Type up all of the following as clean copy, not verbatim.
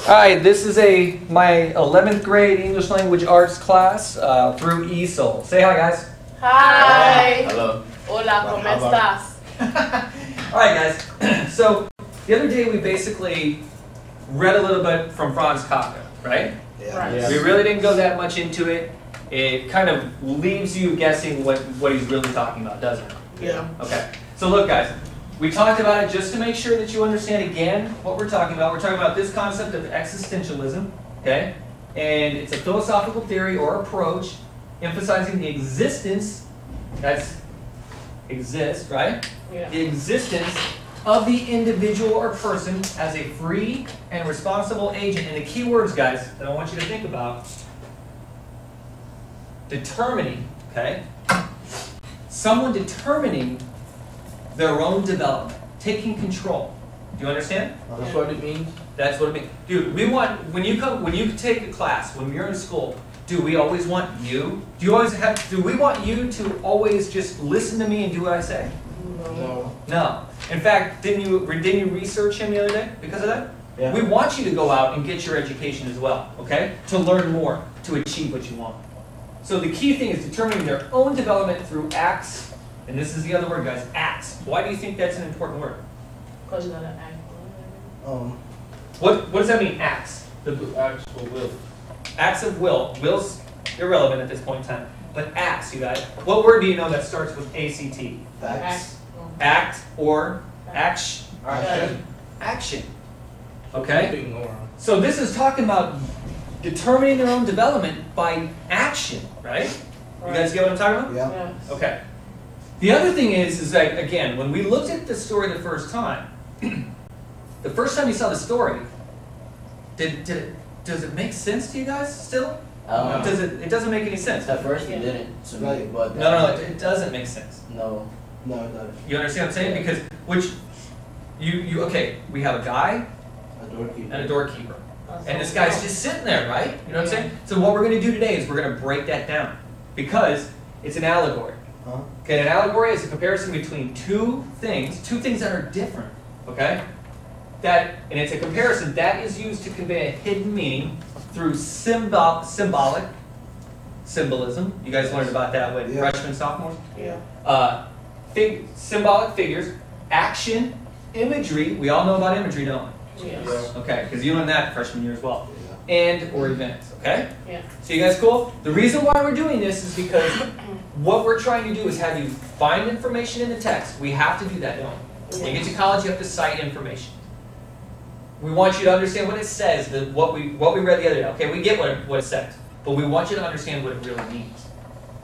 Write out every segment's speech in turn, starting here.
Hi, this is my 11th grade English Language Arts class through ESOL. Say hi, guys. Hi. Hello. Hola, ¿cómo estás? All right, guys. So the other day we basically read a little bit from Franz Kafka, right? Yeah. Right. Yes. We really didn't go that much into it. It kind of leaves you guessing what he's really talking about, doesn't it? Yeah. Okay. So look, guys. We talked about it just to make sure that you understand again what we're talking about. We're talking about this concept of existentialism, okay? And it's a philosophical theory or approach emphasizing the existence, right? Yeah. The existence of the individual or person as a free and responsible agent. And the key words, guys, that I want you to think about: determining, okay? Someone determining their own development, taking control. Do you understand? That's what it means. That's what it means. Dude, we want, when you take a class, when you're in school, do we always want you? Do we want you to always just listen to me and do what I say? No. No. In fact, didn't you research him the other day because of that? Yeah. We want you to go out and get your education as well, okay? To learn more, to achieve what you want. So the key thing is determining their own development through acts. And this is the other word, guys, acts. Why do you think that's an important word? Because you gotta act. What does that mean, acts? The actual will. Acts of will. Will's irrelevant at this point in time. But acts, you guys. What word do you know that starts with ACT? Facts. Act or action. Action. Action. Okay? Ignore. So this is talking about determining their own development by action, right? You guys get what I'm talking about? Yeah. Yes. Okay. The other thing is that, again, when we looked at the story the first time, the first time you saw the story, does it make sense to you guys still? It doesn't make any sense. At first it didn't to me, but No, it doesn't make sense. no. No, it doesn't. You understand what I'm saying? Because okay, we have a guy A doorkeeper. and a doorkeeper. And this guy's just sitting there, right? You know what I'm saying? So what we're going to do today is we're going to break that down because it's an allegory. Huh? Okay, an allegory is a comparison between two things that are different. Okay? And it's a comparison that is used to convey a hidden meaning through symbolism. You guys learned about that when freshmen, sophomores? Yeah. Symbolic figures, action, imagery. We all know about imagery, don't we? Yes. Okay, because you learned that freshman year as well. Yeah. And or events, okay? Yeah. So you guys cool? The reason why we're doing this is because what we're trying to do is have you find information in the text. We have to do that, don't we? When you get to college, you have to cite information. We want you to understand what it says, what we read the other day. Okay, we get what it says, but we want you to understand what it really means.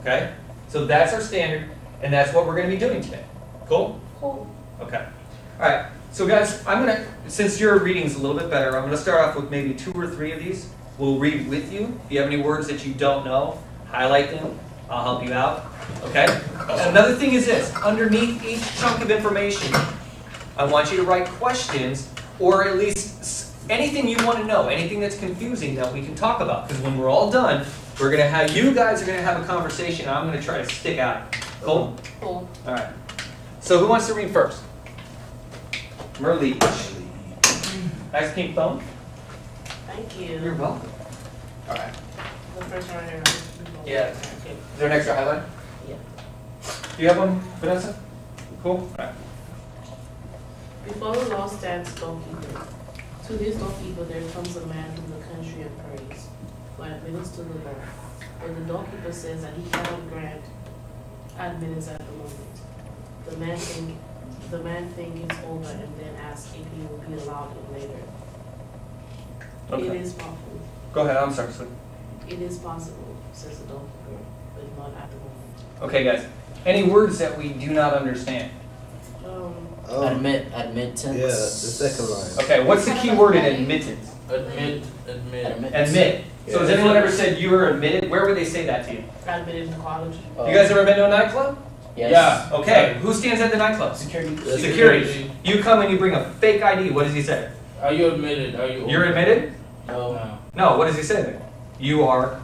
Okay? So that's our standard, and that's what we're going to be doing today. Cool? Cool. Okay. All right. So guys, since your reading's a little bit better, I'm going to start off with maybe 2 or 3 of these. We'll read with you. If you have any words that you don't know, highlight them. I'll help you out. Okay? Another thing is this. Underneath each chunk of information, I want you to write questions, or at least anything you want to know, anything that's confusing that we can talk about. Because when we're all done, you guys are going to have a conversation, and I'm going to try to stick out. Cool? Cool. All right. So who wants to read first? Merle. Nice pink phone. Thank you. You're welcome. All right. The first one here. Yeah. Okay. Is there an extra highlight? Yeah. Do you have one, Vanessa? Cool. All right. Before the law stands doorkeeper. To this doorkeeper there comes a man from the country and prays, who admittance to the law. But the doorkeeper says that he cannot grant admittance at the moment. The man thinks over and then asks if he will be allowed in later. Okay. It is possible. Go ahead. I'm sorry, sweetie. It is possible, says the doorkeeper, but not at the moment. Okay, guys. Any words that we do not understand? Admittance. Yeah, the second line. Okay, what's the key word in admittance? Admit. Admit. So has anyone ever said you were admitted? Where would they say that to you? Got admitted in college. You guys ever been to a nightclub? Yes. Yeah. Okay. Who stands at the nightclub? Security. You come and you bring a fake ID. What does he say? Are you admitted? You're admitted? No. No. What does he say then? You are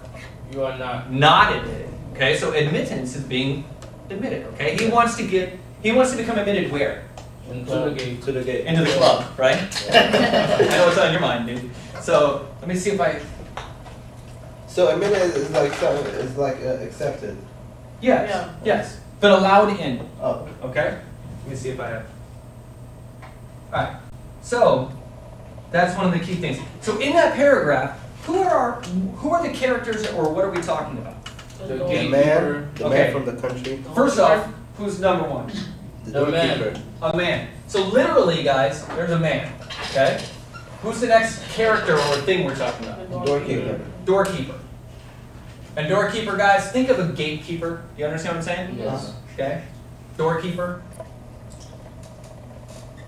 You are not. not admitted. Okay. So admittance is being admitted. Okay. He wants to become admitted where? Into the gate. To the gate. Into the club, right? I know what's on your mind, dude. So let me see if I. So admitted is like something is like accepted. Yes. Yeah. Yes. But allowed in. Oh. Okay. Let me see if I have. All right. So that's one of the key things. So in that paragraph, who are the characters, or what are we talking about? The The door. The gatekeeper. man, the Okay. man from the country, First off, who's number one? the The man. doorkeeper. A man. So literally, guys, there's a man. Okay. Who's the next character or thing we're talking about? The Doorkeeper. Doorkeeper. And doorkeeper, guys, think of a gatekeeper. You understand what I'm saying? Yes. Okay. Doorkeeper.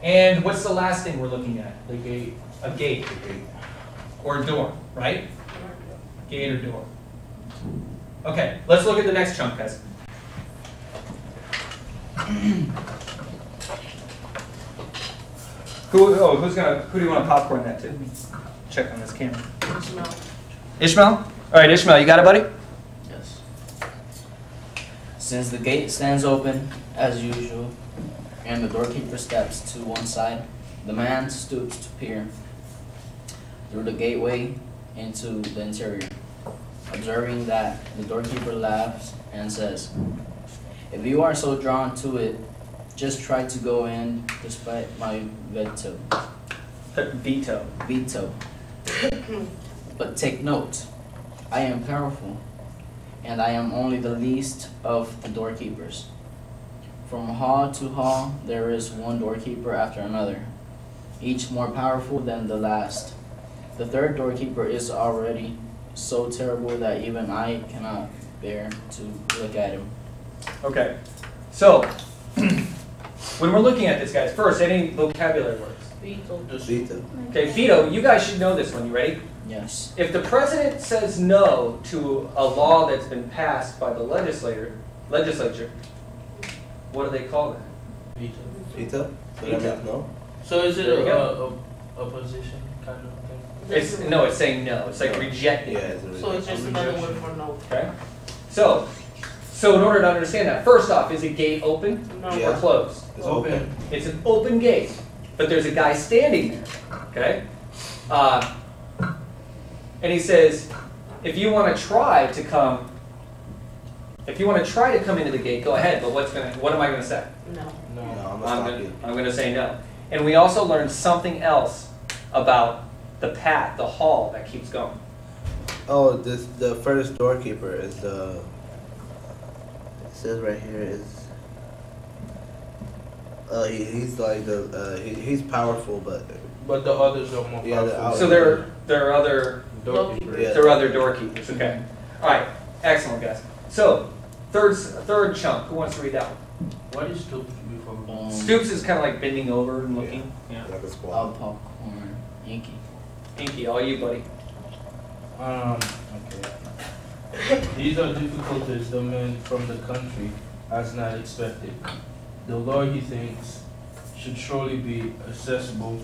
And what's the last thing we're looking at? The gate. A gate. Or a door, right? Gate or door. Okay, let's look at the next chunk, guys. Who do you want to popcorn that to? Check on this camera. Smell. Ishmael? All right, Ishmael, you got it, buddy? Yes. Since the gate stands open, as usual, and the doorkeeper steps to one side, the man stoops to peer through the gateway into the interior. Observing that, the doorkeeper laughs and says, "If you are so drawn to it, just try to go in despite my veto. Veto. But take note, I am powerful, and I am only the least of the doorkeepers. From hall to hall, there is one doorkeeper after another, each more powerful than the last. The third doorkeeper is already so terrible that even I cannot bear to look at him." Okay. So, when we're looking at this, guys, first, any vocabulary words? Veto. Vita. Okay, veto, you guys should know this one. You ready? Yes. If the president says no to a law that's been passed by the legislature, what do they call that? Veto. Vita. Vita. No. So is it There you a position kind of thing? It's saying no. It's like rejecting. Yeah. It's a So it's just another word for no. Okay. So in order to understand that, first off, is a gate open No. or Yeah. closed? It's open. It's an open gate, but there's a guy standing there. Okay. And he says, if you want to try to come into the gate, go ahead. But what am I going to say? No. No, No. I'm gonna stop you. I'm going to say no. And we also learned something else about the path, the hall that keeps going. Oh, the first doorkeeper is the. It says right here is. He's like he's powerful, but But the others are more Yeah, the powerful. outer- So there are other Doorkeeper. Yeah. there are other doorkeepers. Okay. All right. Excellent, guys. So third chunk. Who wants to read that one? What is stupid before? Stoops is kind of like bending over and looking. Yeah. like a All squall. popcorn, inky. Inky, all you, buddy. Okay. These are difficulties the man from the country has not expected. The law, he thinks, should surely be accessible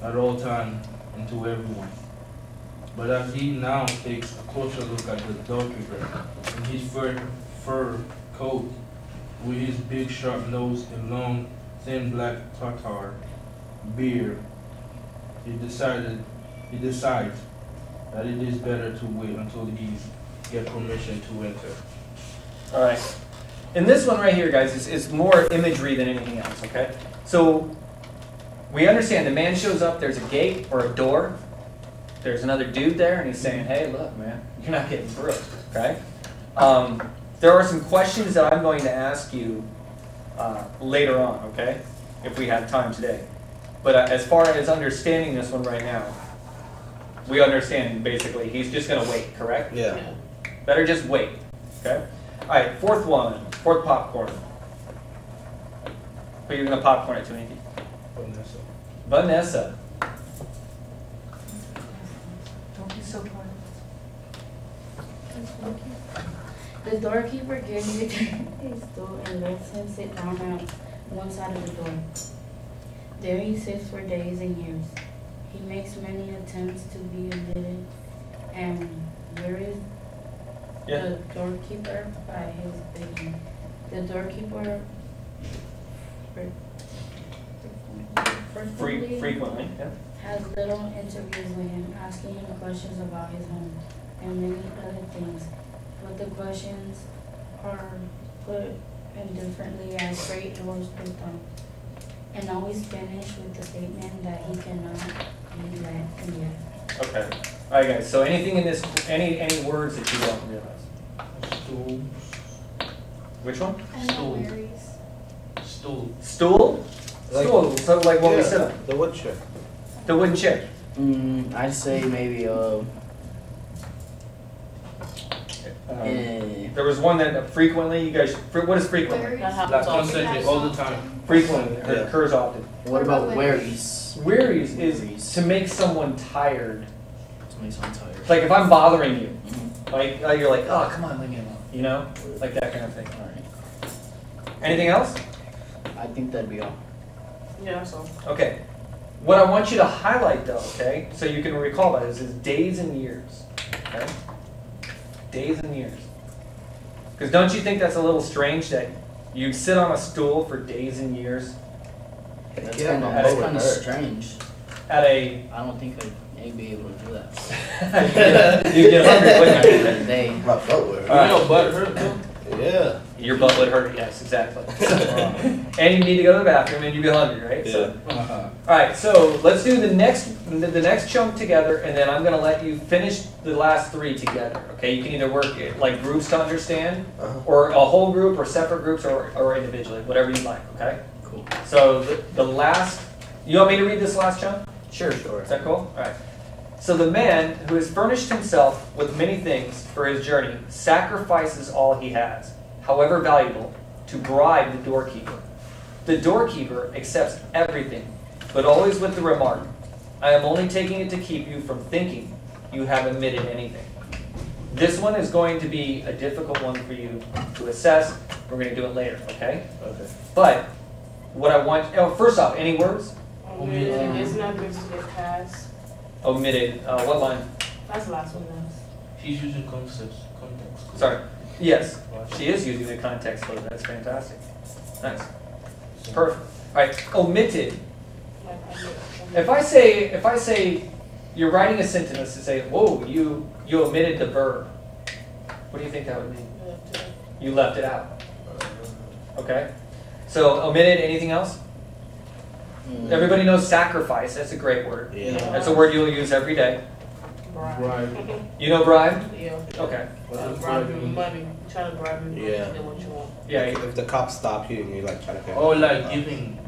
at all times and to everyone. But as he now takes a closer look at the doorkeeper in his fur coat, with his big sharp nose and long, thin black tartar beard, he decides that it is better to wait until he gets permission to enter. All right. And this one right here, guys, is more imagery than anything else, okay? So we understand the man shows up, there's a gate or a door. There's another dude there, and he's saying, hey, look, man, you're not getting through, okay? There are some questions that I'm going to ask you later on, okay? If we have time today. But as far as understanding this one right now, we understand basically he's just going to wait, correct? Yeah. Better just wait, okay? All right, fourth popcorn. Who are you going to popcorn it to, Inky? Vanessa. Don't be so quiet. The doorkeeper gives you his stool and lets him sit down on one side of the door. There he sits for days and years. He makes many attempts to be admitted, and wearies the doorkeeper by his begging. The doorkeeper Frequently, yeah. has little interviews with him, asking him questions about his home and many other things. But the questions are put indifferently as freight doors pushed on, and always finish with the statement that he cannot be let in yet. Okay. All right, guys. So anything in this, any words that you don't realize? Stool. Which one? Stool. Worries. Stool. Stool? Like- Stool. So like what we Yeah, said on. the wood chip. The wooden chair. I'd say maybe There was one that frequently, you guys, what is frequently? That happens Like all the constantly, time. all the time. Frequently, it Yeah. occurs often. what about worries? Wearies is to make someone tired. To make someone tired. It's like if I'm bothering you, Mhm. like you're like, oh, come on, leave me alone. You know? Like that kind of thing. Alright. Anything else? I think that'd be all. Yeah, so. Okay. What I want you to highlight though, okay, so you can recall that is days and years. Okay? Days and years. Because don't you think that's a little strange that you sit on a stool for days and years That's Yeah, kind of my that's butt would kind of hurt. strange. at a I don't think I'd be able to do that. you get hungry, wouldn't you? Every day. My butt would All right. Your butt hurt though? Yeah. Your butt would hurt, yes, exactly. And you need to go to the bathroom and you'd be hungry, right? So, Uh-huh. all right, so let's do the next chunk together, and then I'm going to let you finish the last three together. Okay, you can either work it like groups to understand, Uh-huh. or a whole group, or separate groups, or individually, whatever you like. Okay. Cool. So the last, you want me to read this last chunk? Sure. Is that cool? All right. So the man who has furnished himself with many things for his journey sacrifices all he has, however valuable, to bribe the doorkeeper. The doorkeeper accepts everything, but always with the remark, I am only taking it to keep you from thinking you have omitted anything. This one is going to be a difficult one for you to assess. We're going to do it later, okay? Okay. But what I want, first off, any words? It's not good to get past. Omitted. What line? That's the last one now. He's using context. Sorry. Yes, she is using the context clue. That's fantastic. Nice. Perfect. All right. Omitted. Like, If I say you're writing a sentence to say, whoa, you omitted the verb. What do you think that would mean? You left it out. Okay. So omitted. Anything else? Everybody knows sacrifice. That's a great word. Yeah. That's a word you'll use every day. Bribe. You know bribe? Yeah. Okay. Bribe you with money. Trying to bribe you with money Yeah. to get what you want. Yeah. If the cops stop you and you like try to pay. Oh, like giving.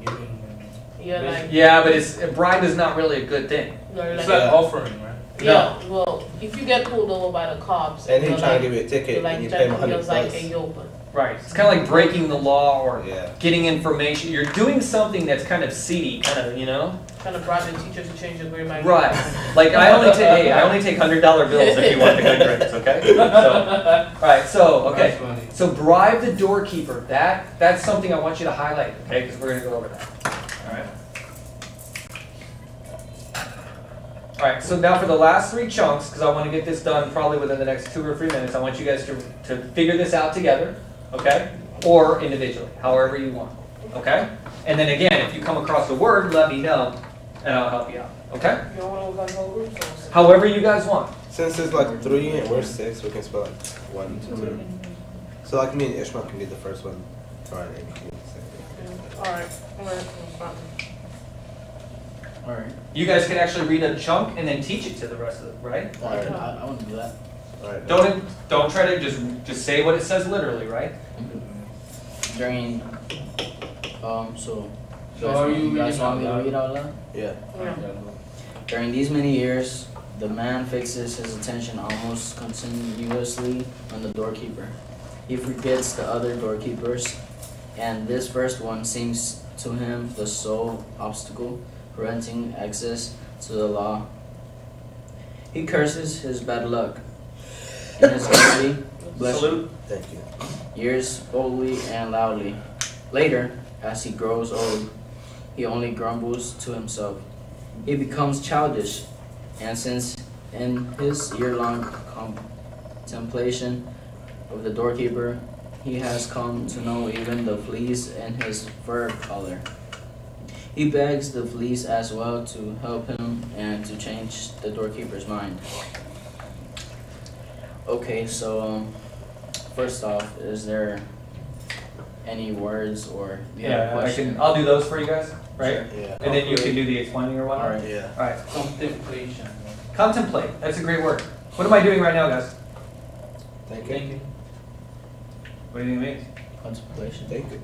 Yeah, like, Yeah, but bribe is not really a good thing. you're It's like, like offering, right? yeah, well, if you get pulled over by the cops And he's you're trying like, to give you a ticket you're like, and you trying pay him to put 100 yours like, bucks. hey, yo, but Right. It's kind of like breaking the law or Yeah. getting information. You're doing something that's kind of seedy, kind of, you know? trying to bribe the teacher to change your grade by Right. Like I only take $100 bills if you want the good grades, okay? So, all right. So, okay. That's funny. So bribe the doorkeeper. That's something I want you to highlight, okay? Because we're gonna go over that. All right. All right. So now for the last three chunks, because I want to get this done probably within the next 2 or 3 minutes. I want you guys to figure this out together, okay? Or individually, however you want, okay? And then again, if you come across a word, let me know, and I'll help you out, okay? You don't want to look at whole groups or However you guys want. Since it's like 3 and we're 6, we can spell like 1 to 2. So like me and Ishmael can be the first one. Alright, and you can be the second. Alright. Alright. You guys can actually read a chunk and then teach it to the rest of them, right? I want to do that. Alright. Don't try to just say what it says literally, right? During, so So are you guys want me to reading read out loud? Yeah. During these many years, the man fixes his attention almost continuously on the doorkeeper. He forgets the other doorkeepers, and this first one seems to him the sole obstacle preventing access to the law. He curses his bad luck. In his envy, bless Salute. Thank you. years boldly and loudly. Later, as he grows old, he only grumbles to himself. He becomes childish, and since in his year-long contemplation of the doorkeeper, he has come to know even the fleas in his fur collar. He begs the police as well to help him and to change the doorkeeper's mind. Okay, so first off, is there any words or do you have a question? I'll do those for you guys, right? Yeah. And then you can do the explaining or whatnot. Alright. Yeah. All right. Contemplation. Contemplate. That's a great word. What am I doing right now, guys? Thinking. What do you think it means? Contemplation. Thinking.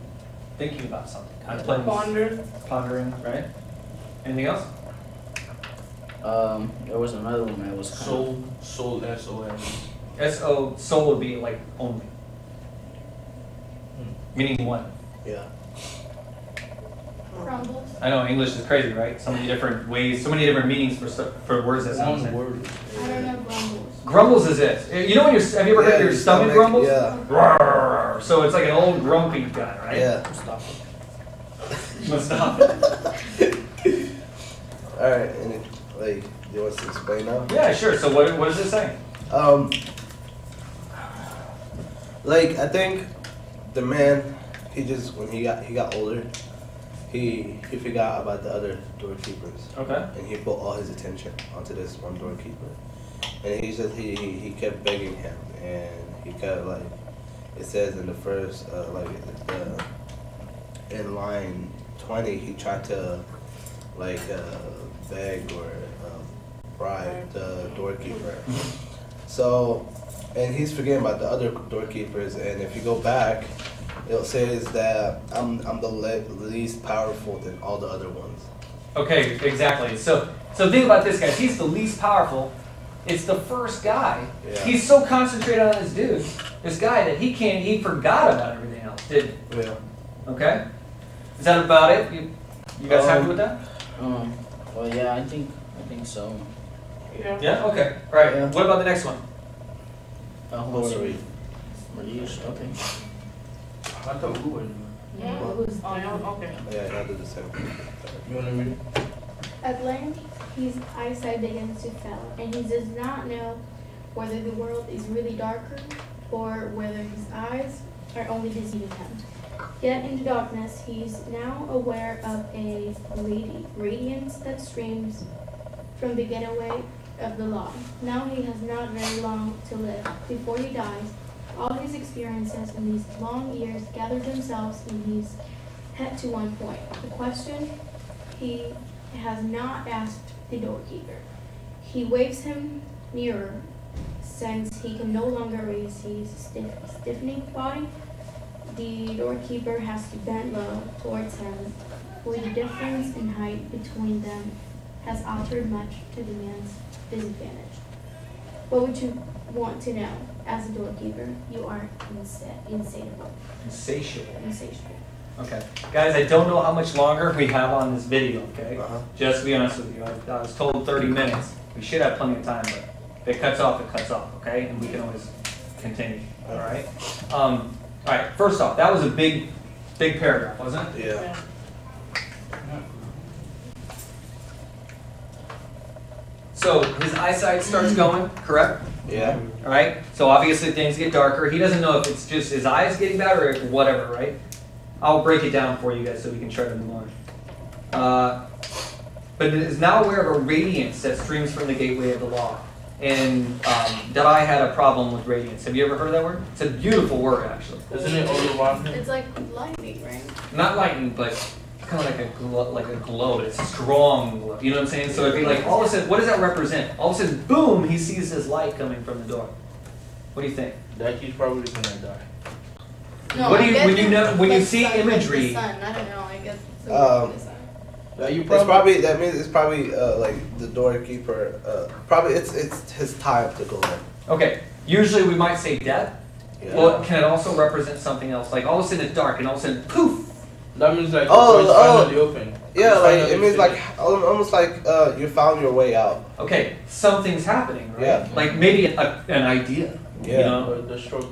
Thinking about something. Contemplating. Ponder. Pondering, right? Anything else? There was another one that was kind Soul, S-O-L. S-O, soul would be like only. Meaning one. Yeah. Crumbles. I know English is crazy, right? So many different ways, so many different meanings for words that sound the One same. word. I don't know grumbles. Grumbles is it. You know when have you ever heard your stomach grumbles? Yeah. Roar. So it's like an old grumpy guy, right? Yeah. Stop it. Must stop it. All right. And it, like, you want us to explain now? Yeah, sure. So what is it saying? Like I think the man, he just when he got older, he forgot about the other doorkeepers. Okay. And he put all his attention onto this one doorkeeper, and he kept begging him, and he kept like it says in the first in line 20, he tried to like beg or bribe the doorkeeper. So, and he's forgetting about the other doorkeepers, and if you go back, it says that I'm the least powerful than all the other ones. Okay, exactly. So think about this, guys. He's the least powerful. It's the first guy. Yeah. He's so concentrated on this guy that he forgot about everything else, didn't he? Yeah. Okay? Is that about it? You guys happy with that? Well, yeah, I think so. Yeah. Yeah? Okay. All right. Yeah. What about the next one? What's okay. I thought we were. Yeah. Who's Oh, yeah, okay. Yeah, I do the same. You wanna read it? At length his eyesight begins to fail, and he does not know whether the world is really darker or whether his eyes are only deceiving him. Yet in the darkness he is now aware of a radiance that streams from the getaway of the law. Now he has not very long to live. Before he dies, all his experiences in these long years gather themselves in his head to one point. The question he has not asked the doorkeeper. He waves him nearer, since he can no longer raise his stiffening body. The doorkeeper has to bend low towards him, for the difference in height between them has altered much to the man's disadvantage. What would you want to know? As a doorkeeper, you are insatiable. Insatiable. Okay. Guys, I don't know how much longer we have on this video, okay? Just to be honest with you, I was told 30 minutes. We should have plenty of time, but if it cuts off, it cuts off, okay? And we can always continue, all right? All right, first off, that was a big paragraph, wasn't it? Yeah. So his eyesight starts going, correct? Yeah. All right. So obviously things get darker. He doesn't know if it's just his eyes getting bad or whatever, right? I'll break it down for you guys so we can try to move on. But it is now aware of a radiance that streams from the gateway of the law. And that I had a problem with radiance. Have you ever heard of that word? It's a beautiful word, actually. Isn't it all around him? It's like lightning, right? Not lightning, but kind of like a glow. But it's a strong glow. You know what I'm saying? So it'd be like all of a sudden, what does that represent? All of a sudden, boom! He sees this light coming from the door. What do you think? That he's probably gonna die. No, What do I you- guess when you know- when you like see sun, like the imagery- sun. I don't know. I guess it's the sun. That you It's probably that means it's probably like the doorkeeper. Probably it's his time to go in. Okay. Usually we might say death. Yeah. Well, can it also represent something else? Like all of a sudden it's dark and all of a sudden poof! That means like Oh, the door's finally open. Yeah, It's like finally it means like finished. almost like you found your way out. Okay, something's happening, right? Yeah. Like maybe an idea. Yeah. You know? Or the struggle.